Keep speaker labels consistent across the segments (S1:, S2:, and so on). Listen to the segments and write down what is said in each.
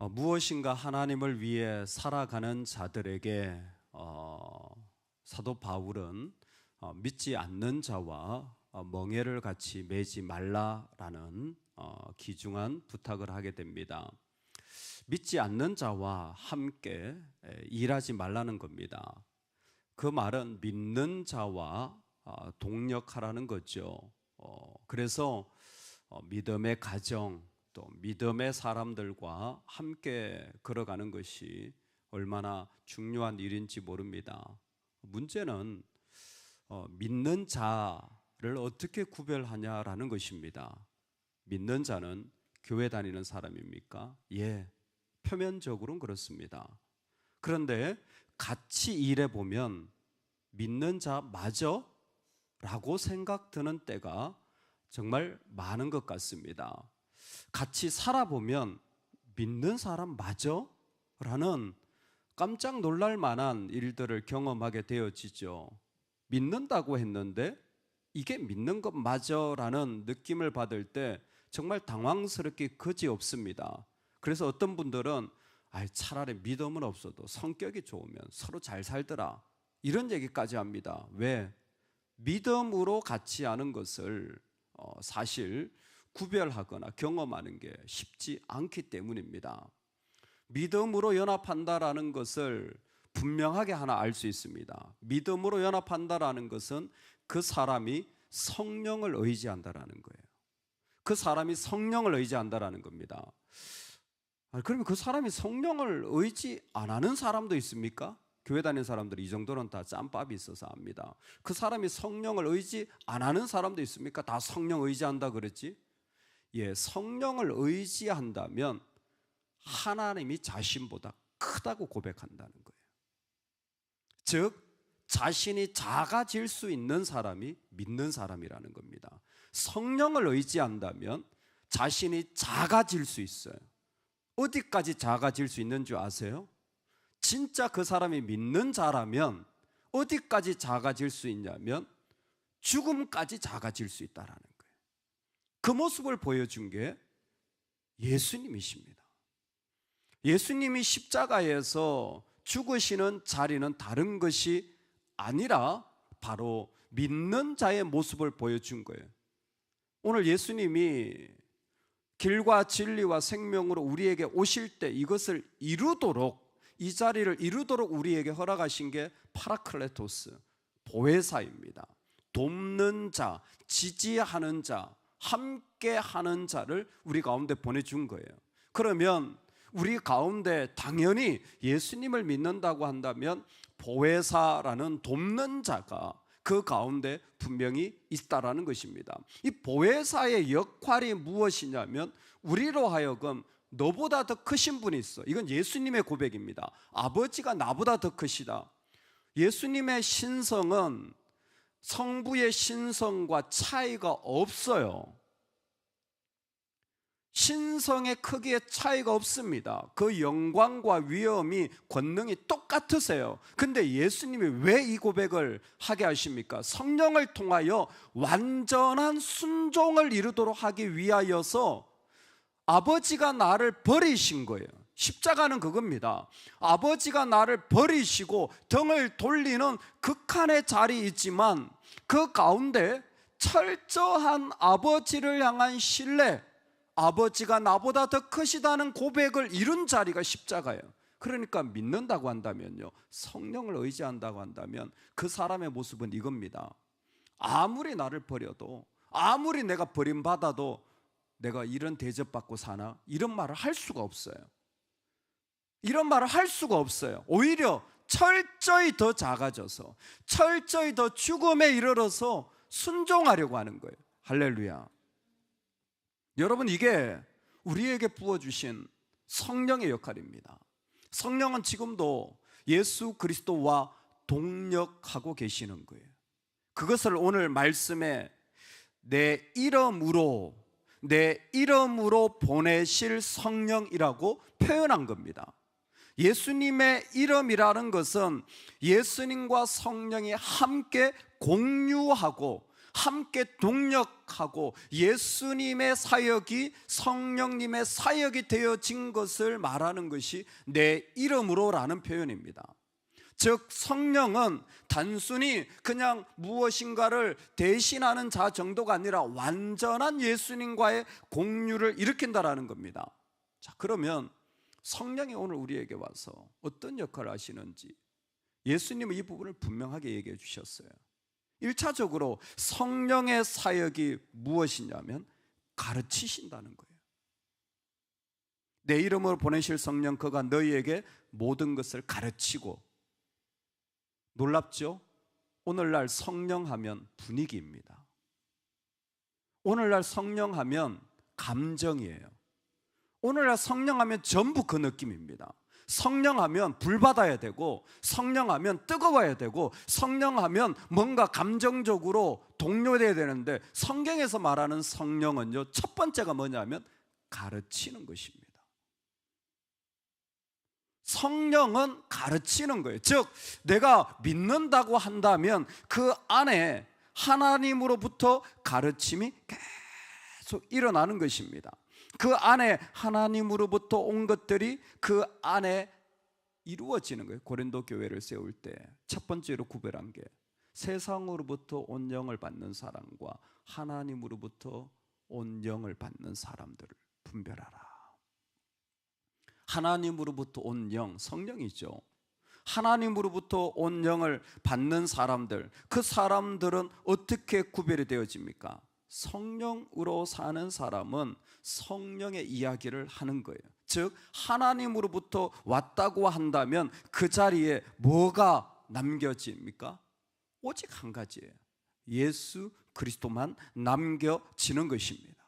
S1: 무엇인가 하나님을 위해 살아가는 자들에게 사도 바울은 믿지 않는 자와 멍에를 같이 매지 말라라는 귀중한 부탁을 하게 됩니다. 믿지 않는 자와 함께 일하지 말라는 겁니다. 그 말은 믿는 자와 동력하라는 거죠. 그래서 믿음의 가정, 또 믿음의 사람들과 함께 걸어가는 것이 얼마나 중요한 일인지 모릅니다. 문제는 믿는 자를 어떻게 구별하냐라는 것입니다. 믿는 자는 교회 다니는 사람입니까? 예, 표면적으로는 그렇습니다. 그런데 같이 일해 보면 믿는 자 맞아? 라고 생각드는 때가 정말 많은 것 같습니다. 같이 살아보면 믿는 사람 맞아? 라는 깜짝 놀랄 만한 일들을 경험하게 되어지죠. 믿는다고 했는데 이게 믿는 것 맞아? 라는 느낌을 받을 때 정말 당황스럽게 그지없습니다. 그래서 어떤 분들은 차라리 믿음은 없어도 성격이 좋으면 서로 잘 살더라, 이런 얘기까지 합니다. 왜? 믿음으로 같이 하는 것을 사실 구별하거나 경험하는 게 쉽지 않기 때문입니다. 믿음으로 연합한다라는 것을 분명하게 하나 알 수 있습니다. 믿음으로 연합한다라는 것은 그 사람이 성령을 의지한다라는 거예요. 그 사람이 성령을 의지한다라는 겁니다. 그러면 그 사람이 성령을 의지 안 하는 사람도 있습니까? 교회 다니는 사람들이 이 정도는 다 짬밥이 있어서 압니다. 그 사람이 성령을 의지 안 하는 사람도 있습니까? 다 성령 의지한다 그랬지? 예, 성령을 의지한다면 하나님이 자신보다 크다고 고백한다는 거예요. 즉 자신이 작아질 수 있는 사람이 믿는 사람이라는 겁니다. 성령을 의지한다면 자신이 작아질 수 있어요. 어디까지 작아질 수 있는 줄 아세요? 진짜 그 사람이 믿는 자라면 어디까지 작아질 수 있냐면 죽음까지 작아질 수 있다라는 거예요. 그 모습을 보여준 게 예수님이십니다. 예수님이 십자가에서 죽으시는 자리는 다른 것이 아니라 바로 믿는 자의 모습을 보여준 거예요. 오늘 예수님이 길과 진리와 생명으로 우리에게 오실 때 이것을 이루도록, 이 자리를 이루도록 우리에게 허락하신 게 파라클레토스, 보혜사입니다. 돕는 자, 지지하는 자, 함께하는 자를 우리 가운데 보내준 거예요. 그러면 우리 가운데 당연히 예수님을 믿는다고 한다면 보혜사라는 돕는 자가 그 가운데 분명히 있다라는 것입니다. 이 보혜사의 역할이 무엇이냐면 우리로 하여금 너보다 더 크신 분이 있어. 이건 예수님의 고백입니다. 아버지가 나보다 더 크시다. 예수님의 신성은 성부의 신성과 차이가 없어요. 신성의 크기에 차이가 없습니다. 그 영광과 위엄이, 권능이 똑같으세요. 근데 예수님이 왜 이 고백을 하게 하십니까? 성령을 통하여 완전한 순종을 이루도록 하기 위하여서 아버지가 나를 버리신 거예요. 십자가는 그겁니다. 아버지가 나를 버리시고 등을 돌리는 극한의 자리에 있지만 그 가운데 철저한 아버지를 향한 신뢰, 아버지가 나보다 더 크시다는 고백을 이룬 자리가 십자가예요. 그러니까 믿는다고 한다면요, 성령을 의지한다고 한다면 그 사람의 모습은 이겁니다. 아무리 나를 버려도, 아무리 내가 버림받아도 내가 이런 대접받고 사나? 이런 말을 할 수가 없어요. 이런 말을 할 수가 없어요. 오히려 철저히 더 작아져서, 철저히 더 죽음에 이르러서 순종하려고 하는 거예요. 할렐루야. 여러분, 이게 우리에게 부어주신 성령의 역할입니다. 성령은 지금도 예수 그리스도와 동력하고 계시는 거예요. 그것을 오늘 말씀에 내 이름으로 보내실 성령이라고 표현한 겁니다. 예수님의 이름이라는 것은 예수님과 성령이 함께 공유하고 함께 동력하고 예수님의 사역이 성령님의 사역이 되어진 것을 말하는 것이 내 이름으로라는 표현입니다. 즉 성령은 단순히 그냥 무엇인가를 대신하는 자 정도가 아니라 완전한 예수님과의 공유를 일으킨다라는 겁니다. 자, 그러면 성령이 오늘 우리에게 와서 어떤 역할을 하시는지 예수님은 이 부분을 분명하게 얘기해 주셨어요. 1차적으로 성령의 사역이 무엇이냐면 가르치신다는 거예요. 내 이름으로 보내실 성령 그가 너희에게 모든 것을 가르치고. 놀랍죠? 오늘날 성령하면 분위기입니다. 오늘날 성령하면 감정이에요. 오늘날 성령하면 전부 그 느낌입니다. 성령하면 불받아야 되고, 성령하면 뜨거워야 되고, 성령하면 뭔가 감정적으로 동요돼야 되는데, 성경에서 말하는 성령은요, 첫 번째가 뭐냐면 가르치는 것입니다. 성령은 가르치는 거예요. 즉 내가 믿는다고 한다면 그 안에 하나님으로부터 가르침이 계속 일어나는 것입니다. 그 안에 하나님으로부터 온 것들이 그 안에 이루어지는 거예요. 고린도 교회를 세울 때 첫 번째로 구별한 게 세상으로부터 온 영을 받는 사람과 하나님으로부터 온 영을 받는 사람들을 분별하라. 하나님으로부터 온 영, 성령이죠. 하나님으로부터 온 영을 받는 사람들, 그 사람들은 어떻게 구별이 되어집니까? 성령으로 사는 사람은 성령의 이야기를 하는 거예요. 즉 하나님으로부터 왔다고 한다면 그 자리에 뭐가 남겨집니까? 오직 한 가지예요. 예수 그리스도만 남겨지는 것입니다.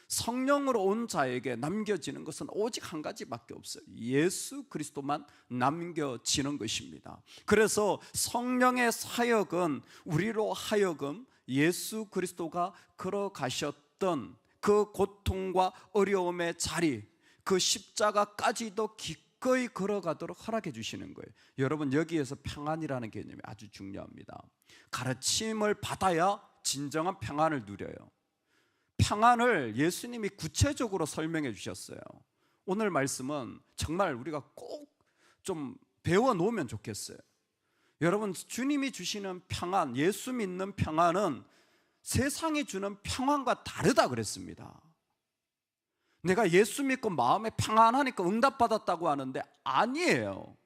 S1: 성령으로 온 자에게 남겨지는 것은 오직 한 가지밖에 없어요. 예수 그리스도만 남겨지는 것입니다. 그래서 성령의 사역은 우리로 하여금 예수 그리스도가 걸어가셨던 그 고통과 어려움의 자리, 그 십자가까지도 기꺼이 걸어가도록 허락해 주시는 거예요. 여러분, 여기에서 평안이라는 개념이 아주 중요합니다. 가르침을 받아야 진정한 평안을 누려요. 평안을 예수님이 구체적으로 설명해 주셨어요. 오늘 말씀은 정말 우리가 꼭 좀 배워 놓으면 좋겠어요. 여러분, 주님이 주시는 평안, 예수 믿는 평안은 세상이 주는 평안과 다르다 그랬습니다. 내가 예수 믿고 마음에 평안하니까 응답받았다고 하는데 아니에요.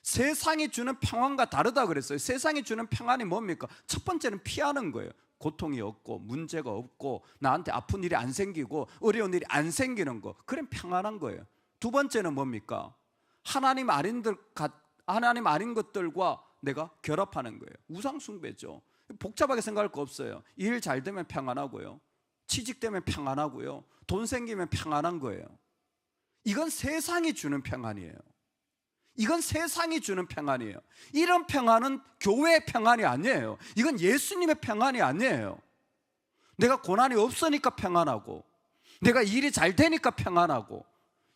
S1: 세상이 주는 평안과 다르다 그랬어요. 세상이 주는 평안이 뭡니까? 첫 번째는 피하는 거예요. 고통이 없고 문제가 없고 나한테 아픈 일이 안 생기고 어려운 일이 안 생기는 거, 그럼 평안한 거예요. 두 번째는 뭡니까? 하나님 아닌 것들과 내가 결합하는 거예요. 우상숭배죠. 복잡하게 생각할 거 없어요. 일 잘 되면 평안하고요, 취직되면 평안하고요, 돈 생기면 평안한 거예요. 이건 세상이 주는 평안이에요. 이건 세상이 주는 평안이에요. 이런 평안은 교회의 평안이 아니에요. 이건 예수님의 평안이 아니에요. 내가 고난이 없으니까 평안하고, 내가 일이 잘 되니까 평안하고,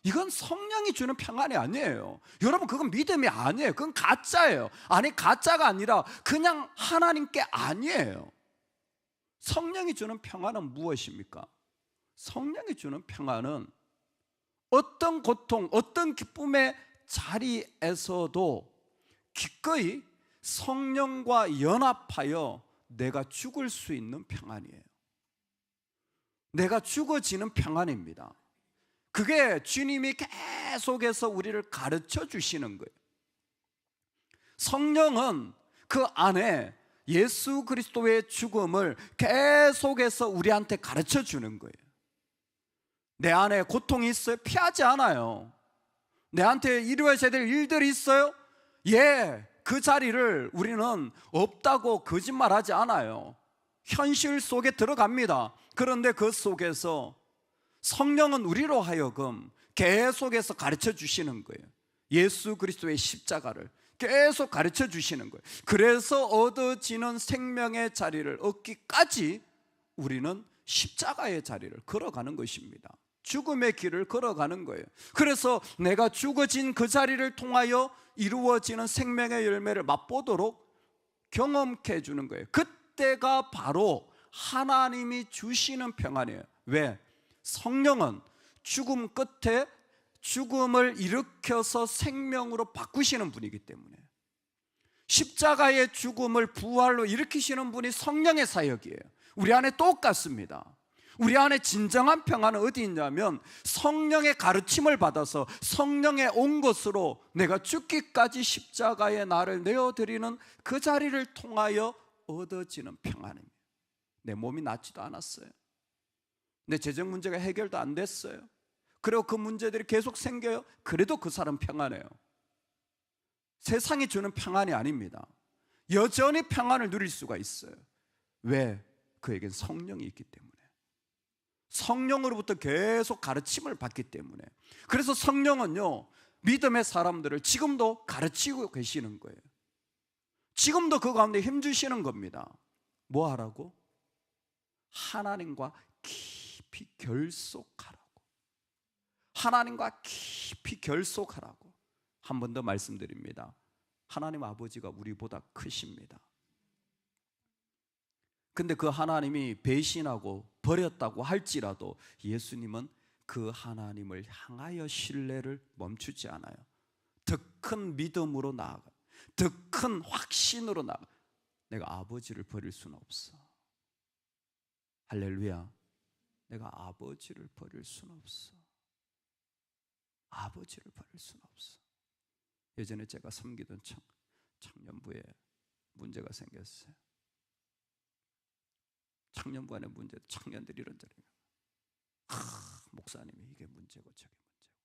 S1: 이건 성령이 주는 평안이 아니에요. 여러분, 그건 믿음이 아니에요. 그건 가짜예요. 아니, 가짜가 아니라 그냥 하나님께 아니에요. 성령이 주는 평안은 무엇입니까? 성령이 주는 평안은 어떤 고통, 어떤 기쁨의 자리에서도 기꺼이 성령과 연합하여 내가 죽을 수 있는 평안이에요. 내가 죽어지는 평안입니다. 그게 주님이 계속해서 우리를 가르쳐 주시는 거예요. 성령은 그 안에 예수 그리스도의 죽음을 계속해서 우리한테 가르쳐 주는 거예요. 내 안에 고통이 있어요? 피하지 않아요. 내한테 이루어져야 될 일들이 있어요? 예, 그 자리를 우리는 없다고 거짓말하지 않아요. 현실 속에 들어갑니다. 그런데 그 속에서 성령은 우리로 하여금 계속해서 가르쳐 주시는 거예요. 예수 그리스도의 십자가를 계속 가르쳐 주시는 거예요. 그래서 얻어지는 생명의 자리를 얻기까지 우리는 십자가의 자리를 걸어가는 것입니다. 죽음의 길을 걸어가는 거예요. 그래서 내가 죽어진 그 자리를 통하여 이루어지는 생명의 열매를 맛보도록 경험케 해주는 거예요. 그때가 바로 하나님이 주시는 평안이에요. 왜? 성령은 죽음 끝에 죽음을 일으켜서 생명으로 바꾸시는 분이기 때문에, 십자가의 죽음을 부활로 일으키시는 분이 성령의 사역이에요. 우리 안에 똑같습니다. 우리 안에 진정한 평안은 어디 있냐면 성령의 가르침을 받아서 성령의 온 것으로 내가 죽기까지 십자가에 나를 내어드리는 그 자리를 통하여 얻어지는 평안입니다. 내 몸이 낫지도 않았어요. 내 재정 문제가 해결도 안 됐어요. 그리고 그 문제들이 계속 생겨요. 그래도 그 사람 평안해요. 세상이 주는 평안이 아닙니다. 여전히 평안을 누릴 수가 있어요. 왜? 그에겐 성령이 있기 때문에, 성령으로부터 계속 가르침을 받기 때문에. 그래서 성령은요, 믿음의 사람들을 지금도 가르치고 계시는 거예요. 지금도 그 가운데 힘주시는 겁니다. 뭐 하라고? 하나님과 깊이 결속하라고. 하나님과 깊이 결속하라고. 한 번 더 말씀드립니다. 하나님 아버지가 우리보다 크십니다. 근데 그 하나님이 배신하고 버렸다고 할지라도 예수님은 그 하나님을 향하여 신뢰를 멈추지 않아요. 더 큰 믿음으로 나아가, 더 큰 확신으로 나아가. 내가 아버지를 버릴 수는 없어. 할렐루야. 내가 아버지를 버릴 수는 없어. 아버지를 버릴 수는 없어. 예전에 제가 섬기던 청년부에 문제가 생겼어요. 청년부 안에 문제, 청년들이 이런저런. 목사님이 이게 문제고 저게 문제고.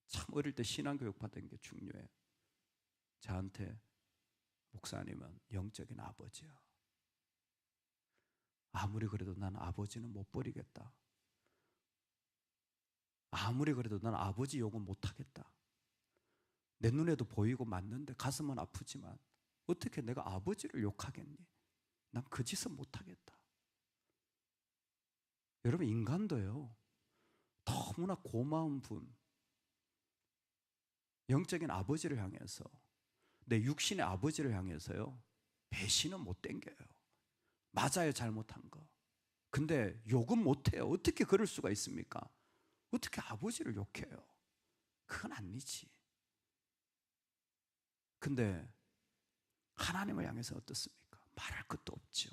S1: 참 어릴 때 신앙교육 받은 게 중요해요. 저한테 목사님은 영적인 아버지야. 아무리 그래도 난 아버지는 못 버리겠다. 아무리 그래도 난 아버지 욕은 못하겠다. 내 눈에도 보이고 맞는데 가슴은 아프지만 어떻게 내가 아버지를 욕하겠니? 난 그 짓은 못하겠다. 여러분, 인간도요, 너무나 고마운 분, 영적인 아버지를 향해서, 내 육신의 아버지를 향해서요, 배신은 못 땡겨요. 맞아요, 잘못한 거. 근데 욕은 못해요. 어떻게 그럴 수가 있습니까? 어떻게 아버지를 욕해요? 그건 아니지. 근데 하나님을 향해서 어떻습니까? 말할 것도 없죠.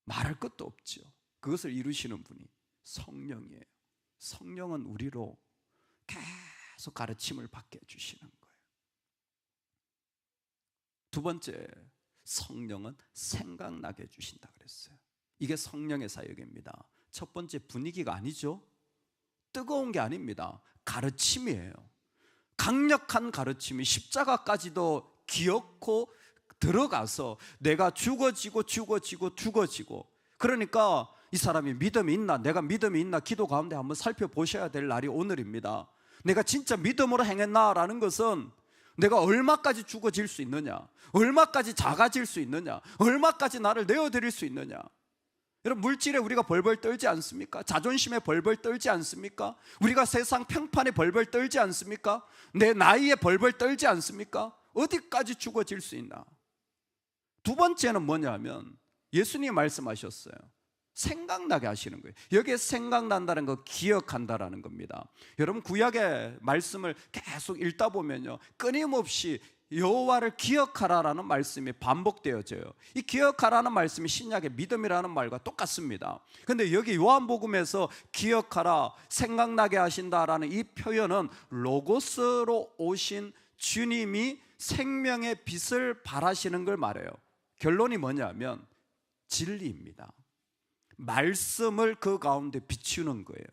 S1: 말할 것도 없죠. 그것을 이루시는 분이 성령이에요. 성령은 우리로 계속 가르침을 받게 해주시는 거예요. 두 번째, 성령은 생각나게 해주신다 그랬어요. 이게 성령의 사역입니다. 첫 번째, 분위기가 아니죠. 뜨거운 게 아닙니다. 가르침이에요. 강력한 가르침이 십자가까지도 기어코 들어가서 내가 죽어지고 그러니까 이 사람이 믿음이 있나, 내가 믿음이 있나 기도 가운데 한번 살펴보셔야 될 날이 오늘입니다. 내가 진짜 믿음으로 행했나라는 것은 내가 얼마까지 죽어질 수 있느냐, 얼마까지 작아질 수 있느냐, 얼마까지 나를 내어드릴 수 있느냐. 여러분, 물질에 우리가 벌벌 떨지 않습니까? 자존심에 벌벌 떨지 않습니까? 우리가 세상 평판에 벌벌 떨지 않습니까? 내 나이에 벌벌 떨지 않습니까? 어디까지 죽어질 수 있나? 두 번째는 뭐냐면 예수님이 말씀하셨어요. 생각나게 하시는 거예요. 여기에 생각난다는 거, 기억한다라는 겁니다. 여러분, 구약의 말씀을 계속 읽다 보면요, 끊임없이 여호와를 기억하라라는 말씀이 반복되어져요. 이 기억하라는 말씀이 신약의 믿음이라는 말과 똑같습니다. 그런데 여기 요한복음에서 기억하라, 생각나게 하신다라는 이 표현은 로고스로 오신 주님이 생명의 빛을 발하시는 걸 말해요. 결론이 뭐냐면 진리입니다. 말씀을 그 가운데 비추는 거예요.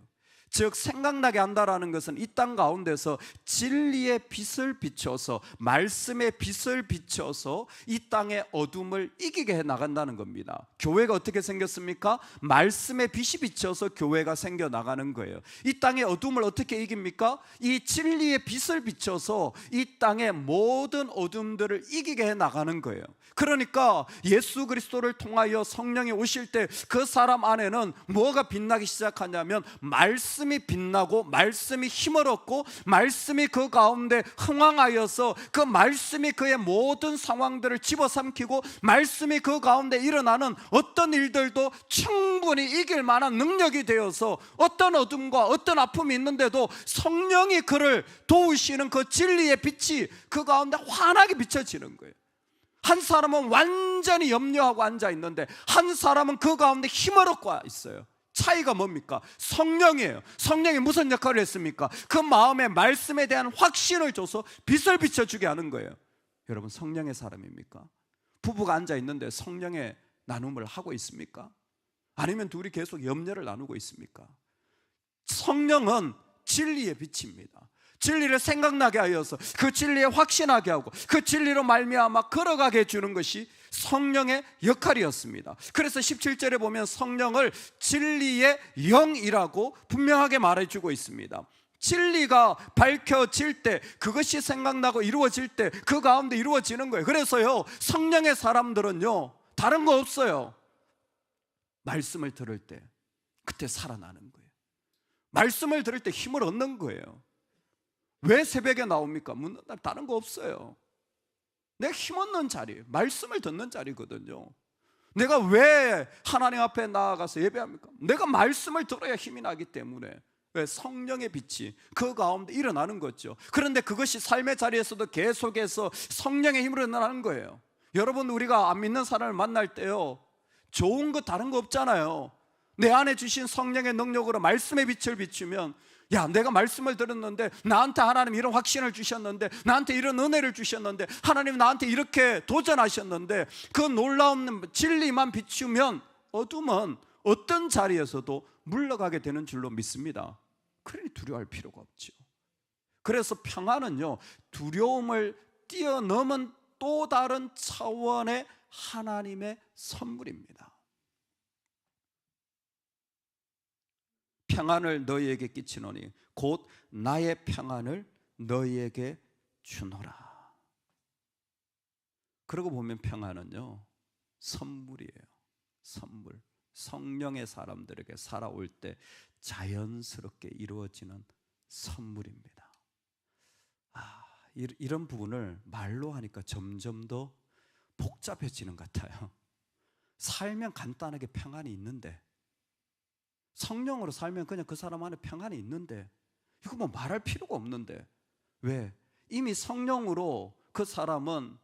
S1: 즉, 생각나게 한다라는 것은 이 땅 가운데서 진리의 빛을 비춰서, 말씀의 빛을 비춰서 이 땅의 어둠을 이기게 해 나간다는 겁니다. 교회가 어떻게 생겼습니까? 말씀의 빛이 비춰서 교회가 생겨 나가는 거예요. 이 땅의 어둠을 어떻게 이깁니까? 이 진리의 빛을 비춰서 이 땅의 모든 어둠들을 이기게 해 나가는 거예요. 그러니까 예수 그리스도를 통하여 성령이 오실 때 그 사람 안에는 뭐가 빛나기 시작하냐면 말씀 말씀이 빛나고 말씀이 힘을 얻고 말씀이 그 가운데 흥황하여서 그 말씀이 그의 모든 상황들을 집어삼키고 말씀이 그 가운데 일어나는 어떤 일들도 충분히 이길 만한 능력이 되어서 어떤 어둠과 어떤 아픔이 있는데도 성령이 그를 도우시는 그 진리의 빛이 그 가운데 환하게 비춰지는 거예요. 한 사람은 완전히 염려하고 앉아 있는데 한 사람은 그 가운데 힘을 얻고 있어요. 차이가 뭡니까? 성령이에요. 성령이 무슨 역할을 했습니까? 그 마음에 말씀에 대한 확신을 줘서 빛을 비춰주게 하는 거예요. 여러분, 성령의 사람입니까? 부부가 앉아 있는데 성령의 나눔을 하고 있습니까? 아니면 둘이 계속 염려를 나누고 있습니까? 성령은 진리의 빛입니다. 진리를 생각나게 하여서 그 진리에 확신하게 하고 그 진리로 말미암아 걸어가게 해주는 것이 성령의 역할이었습니다. 그래서 17절에 보면 성령을 진리의 영이라고 분명하게 말해주고 있습니다. 진리가 밝혀질 때, 그것이 생각나고 이루어질 때 그 가운데 이루어지는 거예요. 그래서요, 성령의 사람들은요 다른 거 없어요. 말씀을 들을 때 그때 살아나는 거예요. 말씀을 들을 때 힘을 얻는 거예요. 왜 새벽에 나옵니까? 묻는 날 다른 거 없어요. 내 힘 얻는 자리, 말씀을 듣는 자리거든요. 내가 왜 하나님 앞에 나아가서 예배합니까? 내가 말씀을 들어야 힘이 나기 때문에. 왜? 성령의 빛이 그 가운데 일어나는 거죠. 그런데 그것이 삶의 자리에서도 계속해서 성령의 힘으로 일어나는 거예요. 여러분, 우리가 안 믿는 사람을 만날 때요 좋은 거 다른 거 없잖아요. 내 안에 주신 성령의 능력으로 말씀의 빛을 비추면, 야, 내가 말씀을 들었는데 나한테 하나님 이런 확신을 주셨는데, 나한테 이런 은혜를 주셨는데, 하나님 나한테 이렇게 도전하셨는데, 그 놀라운 진리만 비추면 어둠은 어떤 자리에서도 물러가게 되는 줄로 믿습니다. 그러니 두려워할 필요가 없죠. 그래서 평안은요 두려움을 뛰어넘은 또 다른 차원의 하나님의 선물입니다. 평안을 너희에게 끼치노니 곧 나의 평안을 너희에게 주노라. 그러고 보면 평안은요 선물이에요. 선물. 성령의 사람들에게 살아올 때 자연스럽게 이루어지는 선물입니다. 이런 부분을 말로 하니까 점점 더 복잡해지는 것 같아요. 살면 간단하게 평안이 있는데, 성령으로 살면 그냥 그 사람 안에 평안이 있는데, 이거 뭐 말할 필요가 없는데, 왜? 이미 성령으로 그 사람은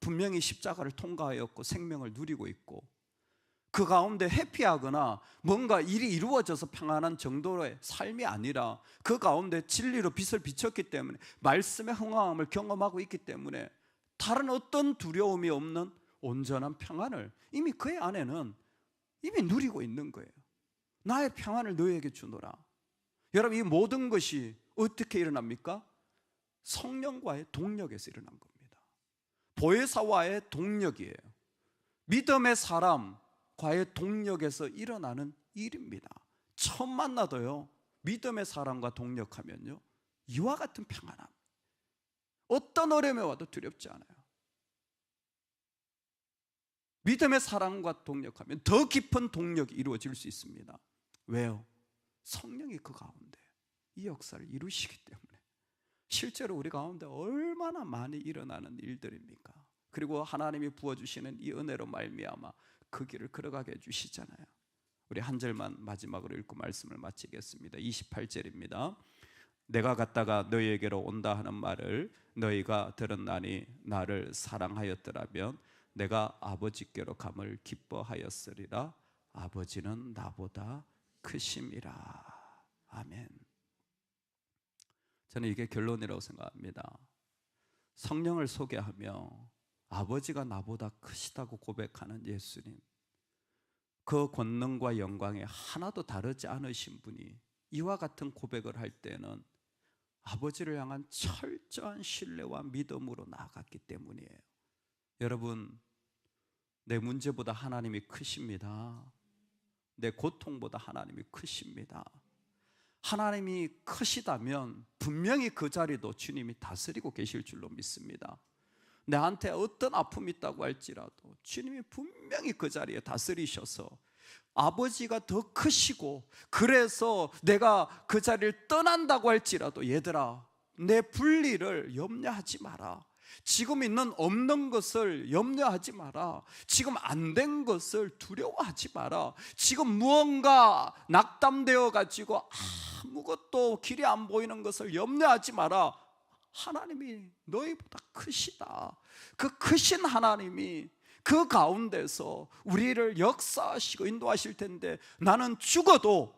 S1: 분명히 십자가를 통과하였고 생명을 누리고 있고, 그 가운데 해피하거나 뭔가 일이 이루어져서 평안한 정도의 삶이 아니라 그 가운데 진리로 빛을 비췄기 때문에 말씀의 흥황함을 경험하고 있기 때문에 다른 어떤 두려움이 없는 온전한 평안을 이미 그의 안에는 이미 누리고 있는 거예요. 나의 평안을 너희에게 주노라. 여러분, 이 모든 것이 어떻게 일어납니까? 성령과의 동력에서 일어난 겁니다. 보혜사와의 동력이에요. 믿음의 사람과의 동력에서 일어나는 일입니다. 처음 만나도요 믿음의 사람과 동력하면요 이와 같은 평안함, 어떤 어려움에 와도 두렵지 않아요. 믿음의 사랑과 동력하면 더 깊은 동력이 이루어질 수 있습니다. 왜요? 성령이 그 가운데 이 역사를 이루시기 때문에. 실제로 우리 가운데 얼마나 많이 일어나는 일들입니까? 그리고 하나님이 부어주시는 이 은혜로 말미암아 그 길을 걸어가게 해주시잖아요. 우리 한 절만 마지막으로 읽고 말씀을 마치겠습니다. 28절입니다. 내가 갔다가 너희에게로 온다 하는 말을 너희가 들었나니 나를 사랑하였더라면 내가 아버지께로 감을 기뻐하였으리라. 아버지는 나보다 크심이라. 아멘. 저는 이게 결론이라고 생각합니다. 성령을 소개하며 아버지가 나보다 크시다고 고백하는 예수님, 그 권능과 영광에 하나도 다르지 않으신 분이 이와 같은 고백을 할 때는 아버지를 향한 철저한 신뢰와 믿음으로 나아갔기 때문이에요. 여러분, 내 문제보다 하나님이 크십니다. 내 고통보다 하나님이 크십니다. 하나님이 크시다면 분명히 그 자리도 주님이 다스리고 계실 줄로 믿습니다. 나한테 어떤 아픔이 있다고 할지라도 주님이 분명히 그 자리에 다스리셔서 아버지가 더 크시고, 그래서 내가 그 자리를 떠난다고 할지라도 얘들아, 내 분리를 염려하지 마라. 지금 있는 없는 것을 염려하지 마라. 지금 안 된 것을 두려워하지 마라. 지금 무언가 낙담되어 가지고 아무것도 길이 안 보이는 것을 염려하지 마라. 하나님이 너희보다 크시다. 그 크신 하나님이 그 가운데서 우리를 역사하시고 인도하실 텐데, 나는 죽어도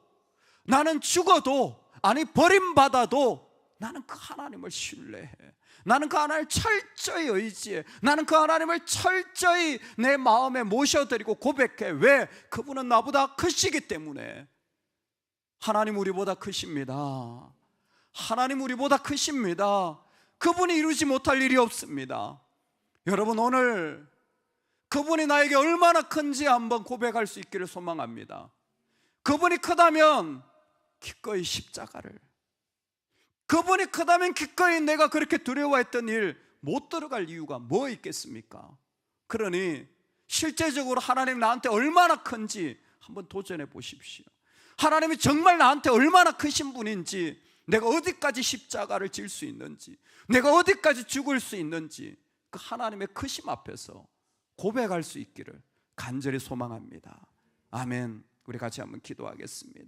S1: 아니 버림받아도 나는 그 하나님을 신뢰해. 나는 그 하나님을 철저히 의지해. 나는 그 하나님을 철저히 내 마음에 모셔드리고 고백해. 왜? 그분은 나보다 크시기 때문에. 하나님 우리보다 크십니다. 하나님 우리보다 크십니다. 그분이 이루지 못할 일이 없습니다. 여러분, 오늘 그분이 나에게 얼마나 큰지 한번 고백할 수 있기를 소망합니다. 그분이 크다면 기꺼이 십자가를, 그분이 크다면 기꺼이 내가 그렇게 두려워했던 일 못 들어갈 이유가 뭐 있겠습니까? 그러니 실제적으로 하나님 나한테 얼마나 큰지 한번 도전해 보십시오. 하나님이 정말 나한테 얼마나 크신 분인지, 내가 어디까지 십자가를 질 수 있는지, 내가 어디까지 죽을 수 있는지, 그 하나님의 크심 앞에서 고백할 수 있기를 간절히 소망합니다. 아멘. 우리 같이 한번 기도하겠습니다.